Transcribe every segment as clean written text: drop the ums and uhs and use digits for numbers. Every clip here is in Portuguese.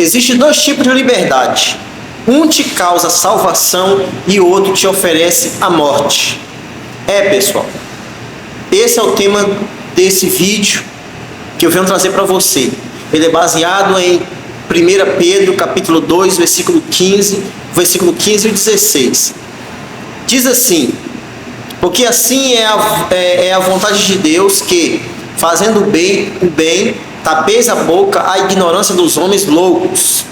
Existem dois tipos de liberdade. Um te causa salvação e o outro te oferece a morte. Pessoal, esse é o tema desse vídeo que eu venho trazer para você. Ele é baseado em 1 Pedro, capítulo 2, versículo 15 e 16. Diz assim: porque assim é a vontade de Deus que, fazendo o bem, tapeis a boca à ignorância dos homens loucos,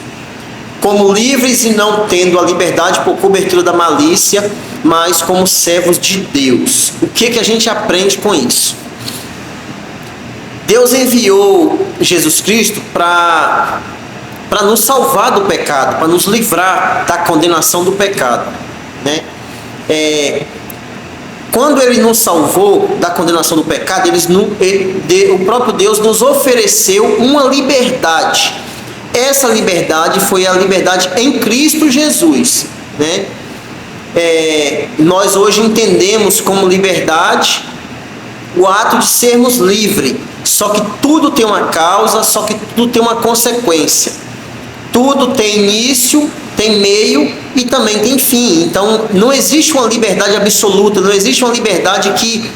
como livres e não tendo a liberdade por cobertura da malícia, mas como servos de Deus. O que a gente aprende com isso? Deus enviou Jesus Cristo para nos salvar do pecado, para nos livrar da condenação do pecado, né? Quando Ele nos salvou da condenação do pecado, o próprio Deus nos ofereceu uma liberdade. Essa liberdade foi a liberdade em Cristo Jesus, né? Nós hoje entendemos como liberdade o ato de sermos livres. Só que tudo tem uma causa, só que tudo tem uma consequência. Tudo tem início, tem meio e também tem fim. Então não existe uma liberdade absoluta, não existe uma liberdade que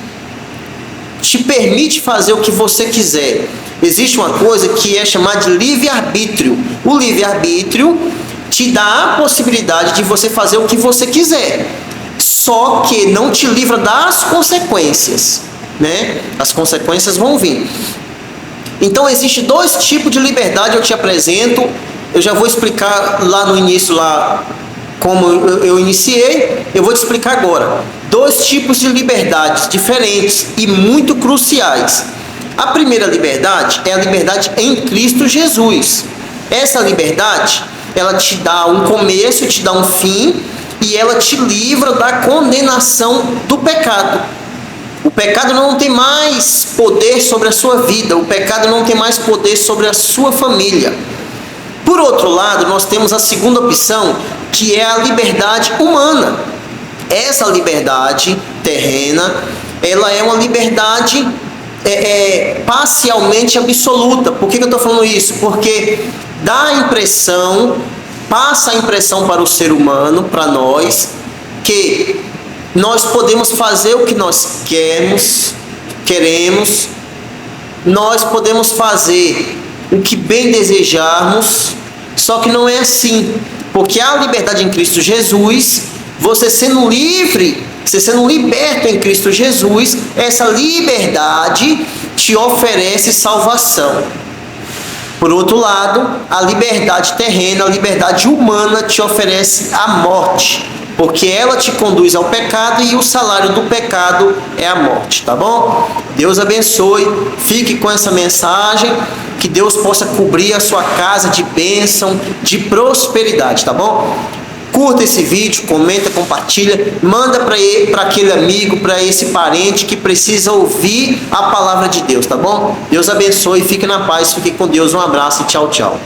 te permite fazer o que você quiser. Existe uma coisa que é chamada de livre-arbítrio. O livre-arbítrio te dá a possibilidade de você fazer o que você quiser, só que não te livra das consequências, né? As consequências vão vir. Então existem dois tipos de liberdade, eu te apresento. Eu já vou explicar lá no início, lá como eu iniciei, eu vou te explicar agora. Dois tipos de liberdades diferentes e muito cruciais. A primeira liberdade é a liberdade em Cristo Jesus. Essa liberdade, ela te dá um começo, te dá um fim, e ela te livra da condenação do pecado. O pecado não tem mais poder sobre a sua vida, o pecado não tem mais poder sobre a sua família. Por outro lado, nós temos a segunda opção, que é a liberdade humana. Essa liberdade terrena, ela é uma liberdade parcialmente absoluta. Por que eu estou falando isso? Porque passa a impressão para o ser humano, para nós, que nós podemos fazer o que nós queremos, nós podemos fazer o que bem desejarmos, só que não é assim, porque a liberdade em Cristo Jesus, você sendo livre, você sendo liberto em Cristo Jesus, essa liberdade te oferece salvação. Por outro lado, a liberdade terrena, a liberdade humana te oferece a morte, porque ela te conduz ao pecado e o salário do pecado é a morte, tá bom? Deus abençoe, fique com essa mensagem, que Deus possa cobrir a sua casa de bênção, de prosperidade, tá bom? Curta esse vídeo, comenta, compartilha, manda para aquele amigo, para esse parente que precisa ouvir a palavra de Deus, tá bom? Deus abençoe, fique na paz, fique com Deus, um abraço e tchau, tchau.